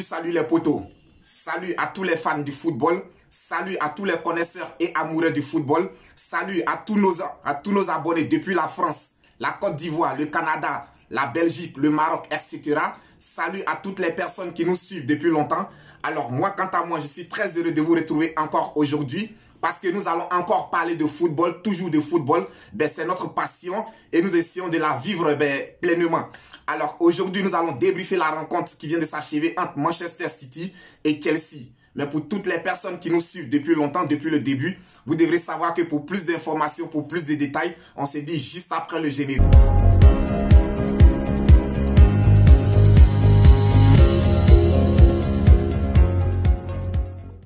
Salut les potos. Salut à tous les fans du football. Salut à tous les connaisseurs et amoureux du football. Salut à tous nos abonnés depuis la France, la Côte d'Ivoire, le Canada, la Belgique, le Maroc, etc. Salut à toutes les personnes qui nous suivent depuis longtemps. Alors moi, quant à moi, je suis très heureux de vous retrouver encore aujourd'hui parce que nous allons encore parler de football, toujours de football. C'est notre passion et nous essayons de la vivre pleinement. Alors aujourd'hui, nous allons débriefer la rencontre qui vient de s'achever entre Manchester City et Chelsea. Mais pour toutes les personnes qui nous suivent depuis longtemps, depuis le début, vous devrez savoir que pour plus d'informations, pour plus de détails, on se dit juste après le générique.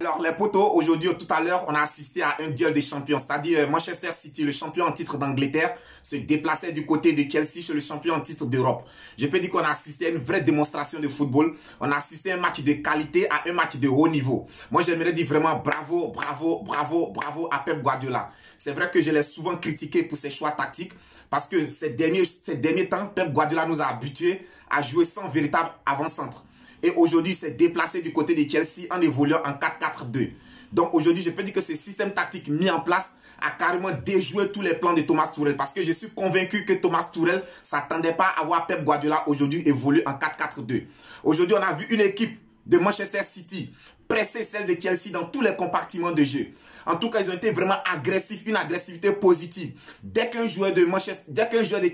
Alors les potos, aujourd'hui, tout à l'heure, on a assisté à un duel des champions, c'est-à-dire Manchester City, le champion en titre d'Angleterre, se déplaçait du côté de Chelsea chez le champion en titre d'Europe. Je peux dire qu'on a assisté à une vraie démonstration de football. On a assisté à un match de qualité, à un match de haut niveau. Moi, j'aimerais dire vraiment bravo, bravo, bravo, bravo à Pep Guardiola. C'est vrai que je l'ai souvent critiqué pour ses choix tactiques parce que ces derniers temps, Pep Guardiola nous a habitués à jouer sans véritable avant-centre. Et aujourd'hui, il s'est déplacé du côté de Chelsea en évoluant en 4-4-2. Donc aujourd'hui, je peux dire que ce système tactique mis en place a carrément déjoué tous les plans de Thomas Tuchel. Parce que je suis convaincu que Thomas Tuchel ne s'attendait pas à voir Pep Guardiola aujourd'hui évoluer en 4-4-2. Aujourd'hui, on a vu une équipe de Manchester City presser celle de Chelsea dans tous les compartiments de jeu. En tout cas, ils ont été vraiment agressifs, une agressivité positive. Dès qu'un joueur de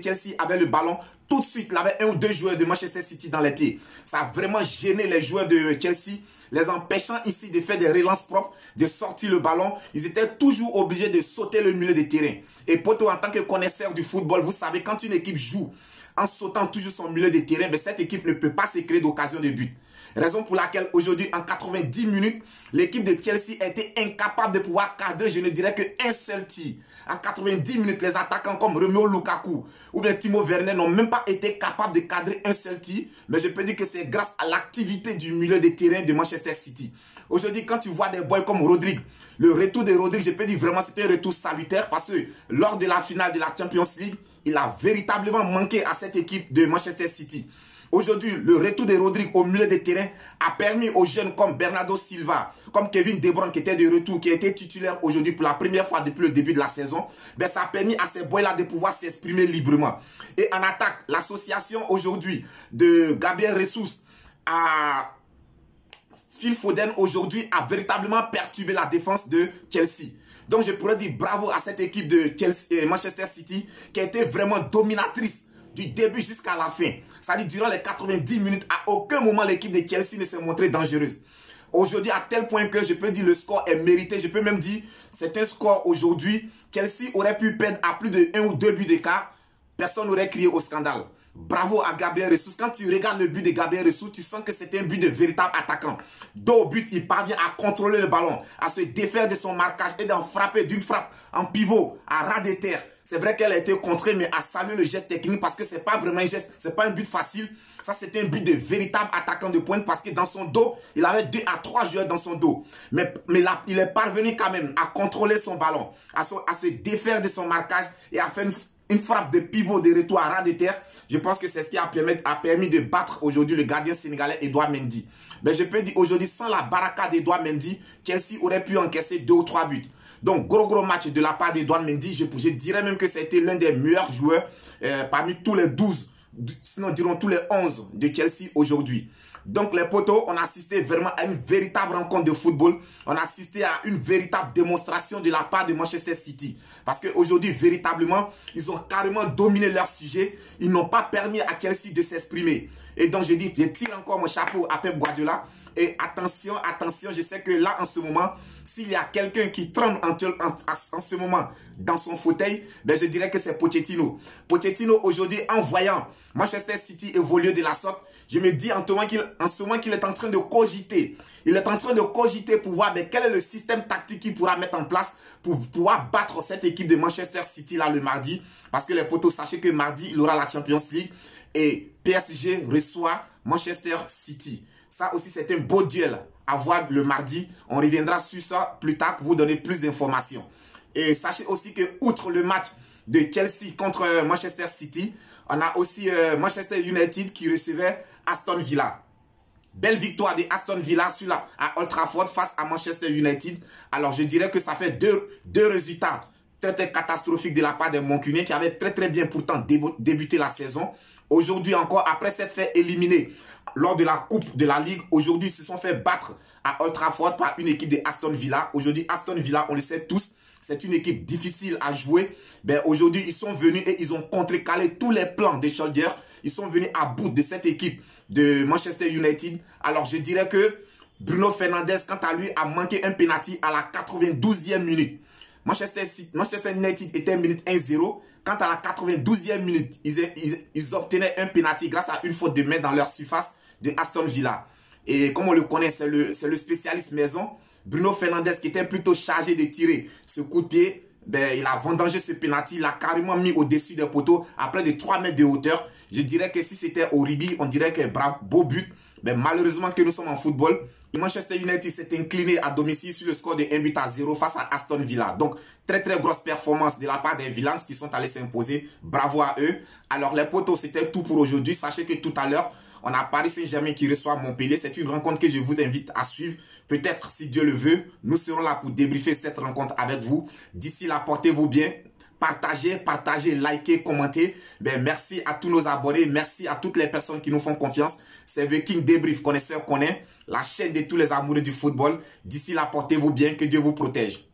Chelsea avait le ballon, tout de suite, il avait un ou deux joueurs de Manchester City dans les pieds. Ça a vraiment gêné les joueurs de Chelsea, les empêchant ici de faire des relances propres, de sortir le ballon. Ils étaient toujours obligés de sauter le milieu de terrain. Et poto, en tant que connaisseur du football, vous savez, quand une équipe joue en sautant toujours son milieu de terrain, cette équipe ne peut pas se créer d'occasion de but. Raison pour laquelle aujourd'hui, en 90 minutes, l'équipe de Chelsea a été incapable de pouvoir cadrer, je ne dirais qu'un seul tir. En 90 minutes, les attaquants comme Romelu Lukaku ou bien Timo Werner n'ont même pas été capables de cadrer un seul tir. Mais je peux dire que c'est grâce à l'activité du milieu de terrain de Manchester City. Aujourd'hui, quand tu vois des boys comme Rodrigue, le retour de Rodrigue, je peux dire vraiment c'était un retour salutaire parce que lors de la finale de la Champions League, il a véritablement manqué à cette équipe de Manchester City. Aujourd'hui, le retour de Rodrigue au milieu de terrain a permis aux jeunes comme Bernardo Silva, comme Kevin De Bruyne qui était de retour, qui était titulaire aujourd'hui pour la première fois depuis le début de la saison. Ça a permis à ces boys-là de pouvoir s'exprimer librement. Et en attaque, l'association aujourd'hui de Gabriel Jesus à Phil Foden aujourd'hui a véritablement perturbé la défense de Chelsea. Donc je pourrais dire bravo à cette équipe de Manchester City qui a été vraiment dominatrice du début jusqu'à la fin. C'est-à-dire durant les 90 minutes, à aucun moment l'équipe de Chelsea ne s'est montrée dangereuse. Aujourd'hui, à tel point que je peux dire le score est mérité. Je peux même dire c'est un score aujourd'hui. Chelsea aurait pu perdre à plus de 1 ou 2 buts d'écart. Personne n'aurait crié au scandale. Bravo à Gabriel Jesus. Quand tu regardes le but de Gabriel Jesus, tu sens que c'est un but de véritable attaquant. Dos au but, il parvient à contrôler le ballon, à se défaire de son marquage et d'en frapper d'une frappe en pivot, à ras de terre. C'est vrai qu'elle a été contrée, mais à saluer le geste technique parce que c'est pas vraiment un geste, c'est pas un but facile. Ça, c'était un but de véritable attaquant de pointe parce que dans son dos, il avait 2 à 3 joueurs dans son dos. Mais là, il est parvenu quand même à contrôler son ballon, à se défaire de son marquage et à faire une frappe de pivot de retour à ras de terre. Je pense que c'est ce qui a permis de battre aujourd'hui le gardien sénégalais Edouard Mendy. Mais je peux dire aujourd'hui, sans la baraka d'Edouard Mendy, Chelsea aurait pu encaisser 2 ou 3 buts. Donc, gros match de la part d'Edouard Mendy. Je dirais même que c'était l'un des meilleurs joueurs parmi tous les 12, sinon dirons tous les 11 de Chelsea aujourd'hui. Donc, les potos, on a assisté vraiment à une véritable rencontre de football. On a assisté à une véritable démonstration de la part de Manchester City. Parce qu'aujourd'hui, véritablement, ils ont carrément dominé leur sujet. Ils n'ont pas permis à Chelsea de s'exprimer. Et donc, je tire encore mon chapeau à Pep Guardiola. Et attention, attention, je sais que là, en ce moment, s'il y a quelqu'un qui tremble en ce moment dans son fauteuil, je dirais que c'est Pochettino. Pochettino, aujourd'hui, en voyant Manchester City évoluer de la sorte, je me dis en ce moment qu'il est en train de cogiter. Il est en train de cogiter pour voir quel est le système tactique qu'il pourra mettre en place pour pouvoir battre cette équipe de Manchester City là le mardi. Parce que les potos, sachez que mardi, il aura la Champions League et PSG reçoit Manchester City. Ça aussi, c'est un beau duel à voir le mardi. On reviendra sur ça plus tard pour vous donner plus d'informations. Et sachez aussi que, outre le match de Chelsea contre Manchester City, on a aussi Manchester United qui recevait Aston Villa. Belle victoire de Aston Villa à Old Trafford face à Manchester United. Alors je dirais que ça fait deux résultats très catastrophiques de la part des Mancuniens qui avaient très bien pourtant débuté la saison. Aujourd'hui encore, après s'être fait éliminer lors de la Coupe de la Ligue, aujourd'hui ils se sont fait battre à Old Trafford par une équipe de Aston Villa. Aujourd'hui, Aston Villa, on le sait tous, c'est une équipe difficile à jouer. Ben, aujourd'hui, ils sont venus et ils ont contrecarré tous les plans des Soldiers. Ils sont venus à bout de cette équipe de Manchester United. Alors, je dirais que Bruno Fernandes, quant à lui, a manqué un penalty à la 92e minute. Manchester United était minute 1-0. Quand à la 92e minute, ils obtenaient un penalty grâce à une faute de main dans leur surface de Aston Villa. Et comme on le connaît, c'est le spécialiste maison. Bruno Fernandes, qui était plutôt chargé de tirer ce coup de pied, ben, il a vendangé ce penalty, il l'a carrément mis au-dessus des poteaux à près de 3 mètres de hauteur. Je dirais que si c'était au rugby, on dirait que bravo, beau but. Mais malheureusement que nous sommes en football, Manchester United s'est incliné à domicile sur le score de 1-0 face à Aston Villa. Donc, très grosse performance de la part des Villains qui sont allés s'imposer. Bravo à eux. Alors, les potos, c'était tout pour aujourd'hui. Sachez que tout à l'heure, on a Paris Saint-Germain qui reçoit Montpellier. C'est une rencontre que je vous invite à suivre. Peut-être, si Dieu le veut, nous serons là pour débriefer cette rencontre avec vous. D'ici là, portez-vous bien. Partagez, likez, commentez. Ben, merci à tous nos abonnés. Merci à toutes les personnes qui nous font confiance. C'est The King Débrief, connaisseur connaît. La chaîne de tous les amoureux du football. D'ici là, portez-vous bien. Que Dieu vous protège.